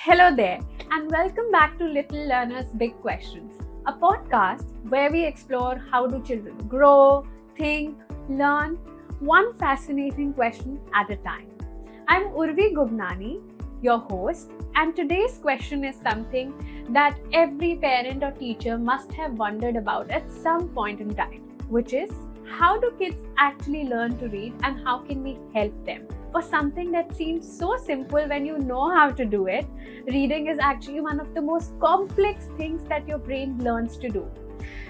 Hello there, and welcome back to Little Learners Big Questions, a podcast where we explore how do children grow, think, learn, one fascinating question at a time. I'm Urvi Gubnani, your host, and today's question is something that every parent or teacher must have wondered about at some point in time, which is how do kids actually learn to read and how can we help them? For something that seems so simple when you know how to do it, reading is actually one of the most complex things that your brain learns to do.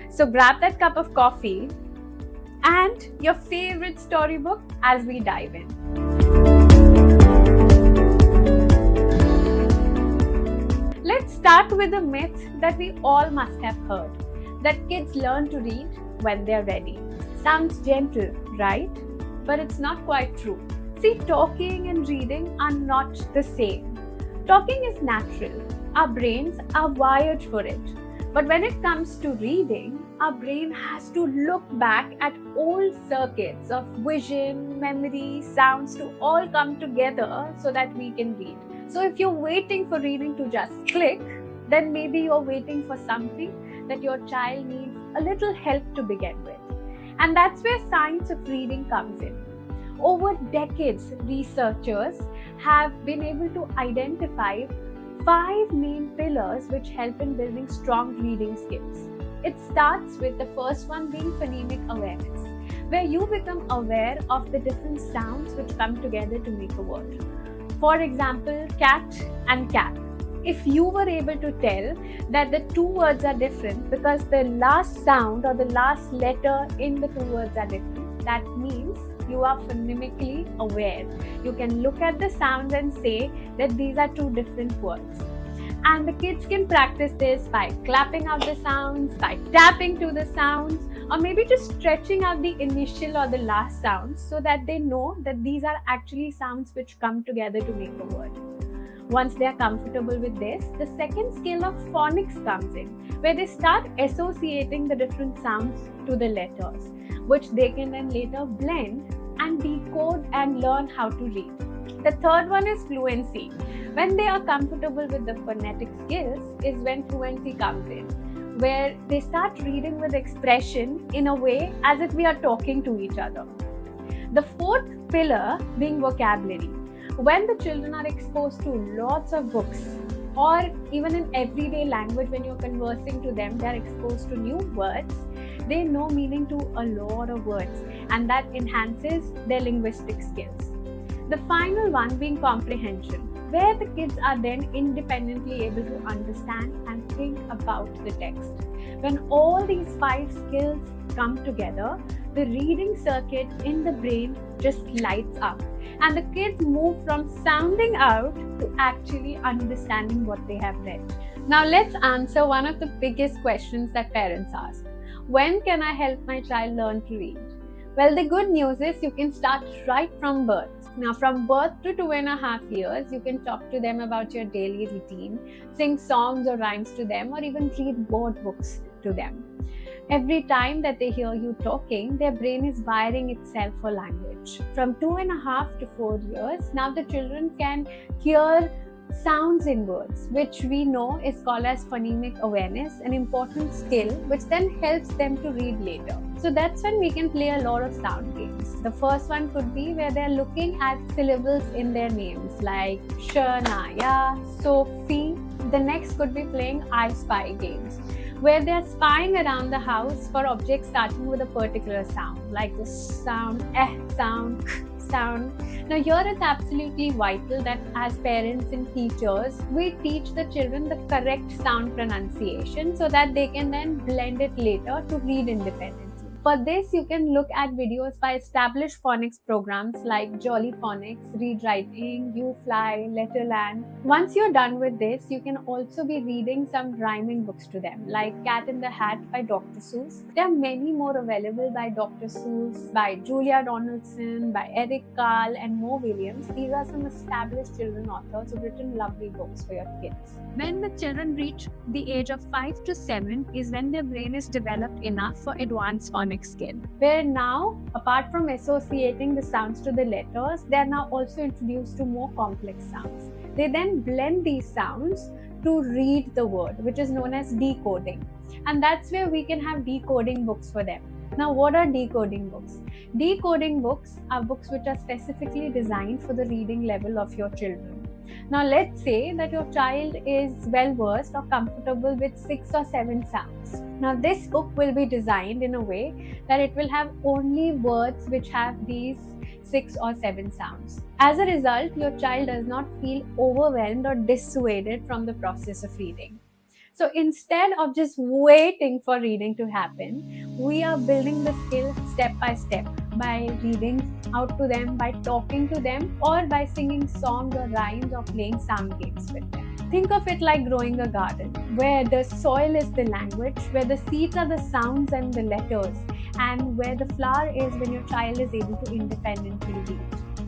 So grab that cup of coffee and your favorite storybook as we dive in. Let's start with a myth that we all must have heard, that kids learn to read when they're ready. Sounds gentle, right? But it's not quite true. See, talking and reading are not the same. Talking is natural. Our brains are wired for it. But when it comes to reading, our brain has to look back at old circuits of vision, memory, sounds to all come together so that we can read. So if you're waiting for reading to just click, then maybe you're waiting for something that your child needs a little help to begin with. And that's where science of reading comes in. Over decades, researchers have been able to identify 5 main pillars which help in building strong reading skills. It starts with the first one being phonemic awareness, where you become aware of the different sounds which come together to make a word. For example, cat and cat. If you were able to tell that the two words are different because the last sound or the last letter in the two words are different, that means you are phonемically aware. You can look at the sounds and say that these are two different words. And the kids can practice this by clapping out the sounds, by tapping to the sounds, or maybe just stretching out the initial or the last sounds so that they know that these are actually sounds which come together to make a word. Once they are comfortable with this, the second skill of phonics comes in, where they start associating the different sounds to the letters, which they can then later blend and decode and learn how to read. The third one is fluency. When they are comfortable with the phonetic skills is when fluency comes in, where they start reading with expression in a way as if we are talking to each other. The fourth pillar being vocabulary. When the children are exposed to lots of books, or even in everyday language when you're conversing to them, they're exposed to new words, they know meaning to a lot of words, and that enhances their linguistic skills. The final one being comprehension, where the kids are then independently able to understand and think about the text. When all these 5 skills come together, the reading circuit in the brain just lights up, and the kids move from sounding out to actually understanding what they have read. Now let's answer one of the biggest questions that parents ask. When can I help my child learn to read? Well, the good news is you can start right from birth. Now, from birth to 2.5 years, you can talk to them about your daily routine, sing songs or rhymes to them, or even read word books to them. Every time that they hear you talking, their brain is wiring itself for language. From 2.5 to 4 years, now the children can hear sounds in words, which we know is called as phonemic awareness, an important skill which then helps them to read later. So that's when we can play a lot of sound games. The first one could be where they're looking at syllables in their names like Shania, Sophie. The next could be playing I Spy games, where they're spying around the house for objects starting with a particular sound, like the sound, sound, sound. Now here it's absolutely vital that as parents and teachers, we teach the children the correct sound pronunciation so that they can then blend it later to read independently. For this, you can look at videos by established phonics programs like Jolly Phonics, Read Writing, You Fly, Letterland. Once you're done with this, you can also be reading some rhyming books to them, like Cat in the Hat by Dr. Seuss. There are many more available by Dr. Seuss, by Julia Donaldson, by Eric Carle, and Mo Williams. These are some established children authors who've written lovely books for your kids. When the children reach the age of 5 to 7 is when their brain is developed enough for advanced phonics skill, where now, apart from associating the sounds to the letters, they are now also introduced to more complex sounds. They then blend these sounds to read the word, which is known as decoding. And that's where we can have decoding books for them. Now, what are decoding books? Decoding books are books which are specifically designed for the reading level of your children. Now, let's say that your child is well versed or comfortable with 6 or 7 sounds. Now, this book will be designed in a way that it will have only words which have these 6 or 7 sounds. As a result, your child does not feel overwhelmed or dissuaded from the process of reading. So instead of just waiting for reading to happen, we are building the skill step by step by reading out to them, by talking to them, or by singing songs or rhymes or playing sound games with them. Think of it like growing a garden, where the soil is the language, where the seeds are the sounds and the letters, and where the flower is when your child is able to independently read.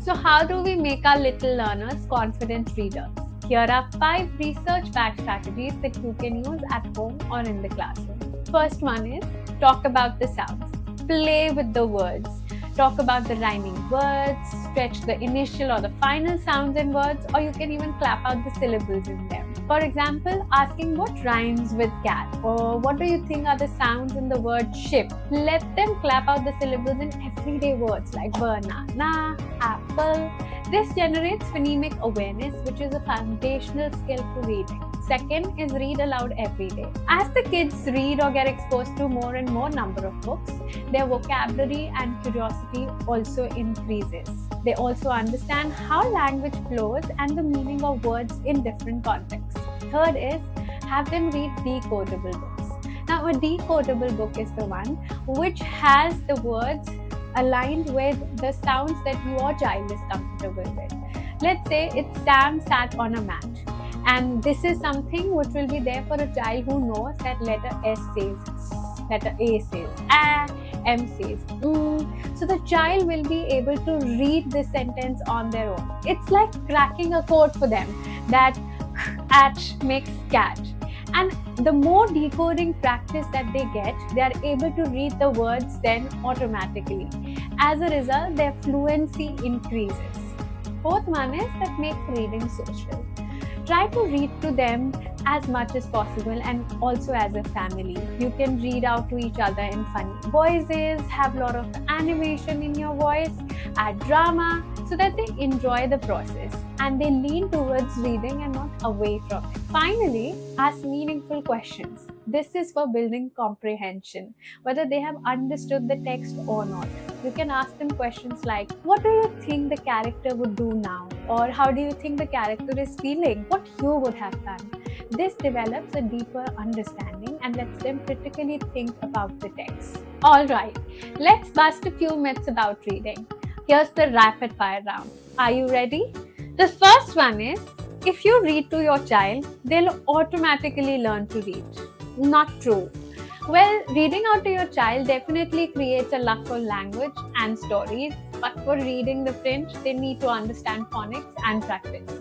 So how do we make our little learners confident readers? Here are 5 research-backed strategies that you can use at home or in the classroom. First one is talk about the sounds. Play with the words. Talk about the rhyming words, stretch the initial or the final sounds in words, or you can even clap out the syllables in them. For example, asking what rhymes with cat, or what do you think are the sounds in the word ship? Let them clap out the syllables in everyday words like banana, apple. This generates phonemic awareness, which is a foundational skill for reading. Second is read aloud every day. As the kids read or get exposed to more and more number of books, their vocabulary and curiosity also increases. They also understand how language flows and the meaning of words in different contexts. Third is have them read decodable books. Now, a decodable book is the one which has the words aligned with the sounds that your child is comfortable with. Let's say it's Sam sat on a mat. And this is something which will be there for a child who knows that letter S says S, letter A says A, M says So the child will be able to read this sentence on their own. It's like cracking a code for them that at makes cat. And the more decoding practice that they get, they are able to read the words then automatically. As a result, their fluency increases. Fourth one is that make reading social. Try to read to them as much as possible and also as a family. You can read out to each other in funny voices, have a lot of animation in your voice, add drama so that they enjoy the process and they lean towards reading and not away from it. Finally, ask meaningful questions. This is for building comprehension, whether they have understood the text or not. You can ask them questions like, what do you think the character would do now? Or how do you think the character is feeling? What you would have done? This develops a deeper understanding and lets them critically think about the text. Alright, let's bust a few myths about reading. Here's the rapid fire round. Are you ready? The first one is, if you read to your child, they'll automatically learn to read. Not true. Well, reading out to your child definitely creates a love for language and stories, but for reading the print, they need to understand phonics and practice.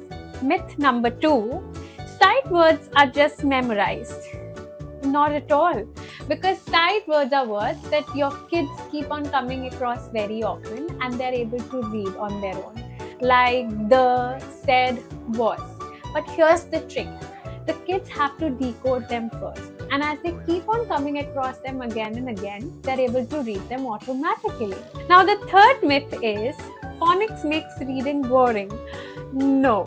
Myth number 2, sight words are just memorized. Not at all, because sight words are words that your kids keep on coming across very often and they're able to read on their own, like the, said, was. But here's the trick. The kids have to decode them first, and as they keep on coming across them again and again, they're able to read them automatically. Now, the third myth is phonics makes reading boring. No.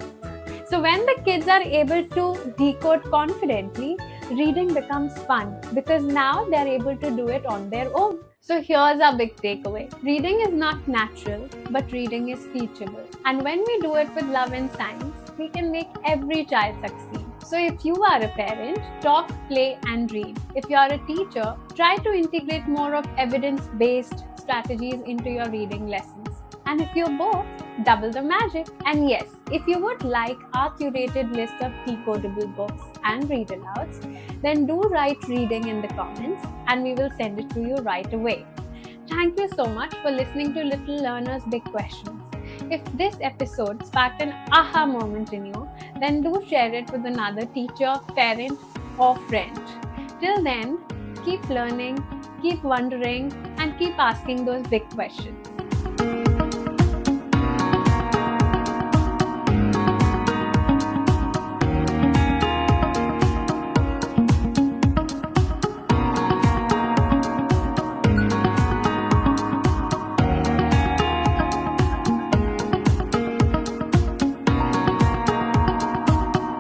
So when the kids are able to decode confidently, reading becomes fun because now they're able to do it on their own. So here's our big takeaway. Reading is not natural, but reading is teachable. And when we do it with love and science, we can make every child succeed. So if you are a parent, talk, play and read. If you are a teacher, try to integrate more of evidence-based strategies into your reading lessons. And if you're both, double the magic. And yes, if you would like our curated list of decodable books and read alouds, then do write reading in the comments and we will send it to you right away. Thank you so much for listening to Little Learner's Big Questions. If this episode sparked an aha moment in you, then do share it with another teacher, parent, or friend. Till then, keep learning, keep wondering, and keep asking those big questions.